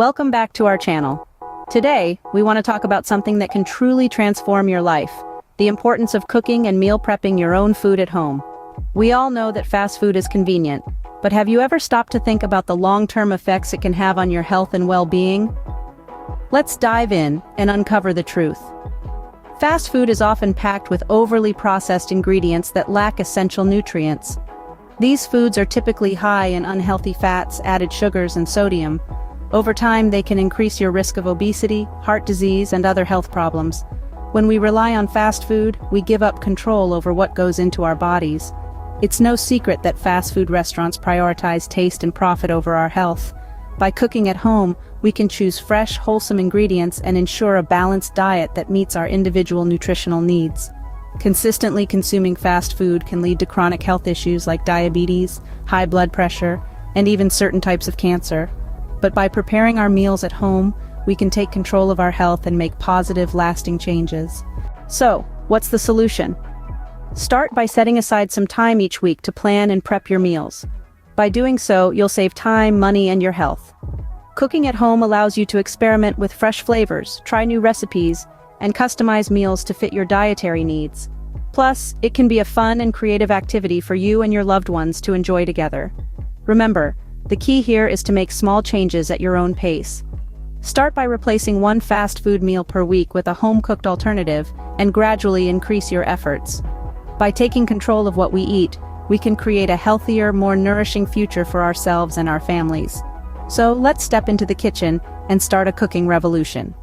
Welcome back to our channel. Today, we want to talk about something that can truly transform your life: the importance of cooking and meal prepping your own food at home. We all know that fast food is convenient, but have you ever stopped to think about the long-term effects it can have on your health and well-being? Let's dive in and uncover the truth. Fast food is often packed with overly processed ingredients that lack essential nutrients. These foods are typically high in unhealthy fats, added sugars, and sodium. Over time, they can increase your risk of obesity, heart disease, and other health problems. When we rely on fast food, we give up control over what goes into our bodies. It's no secret that fast food restaurants prioritize taste and profit over our health. By cooking at home, we can choose fresh, wholesome ingredients and ensure a balanced diet that meets our individual nutritional needs. Consistently consuming fast food can lead to chronic health issues like diabetes, high blood pressure, and even certain types of cancer. But by preparing our meals at home, we can take control of our health and make positive, lasting changes. So, what's the solution? Start by setting aside some time each week to plan and prep your meals. By doing so, you'll save time, money, and your health. Cooking at home allows you to experiment with fresh flavors, try new recipes, and customize meals to fit your dietary needs. Plus, it can be a fun and creative activity for you and your loved ones to enjoy together. Remember, the key here is to make small changes at your own pace. Start by replacing one fast food meal per week with a home-cooked alternative and gradually increase your efforts. By taking control of what we eat, we can create a healthier, more nourishing future for ourselves and our families. So let's step into the kitchen and start a cooking revolution.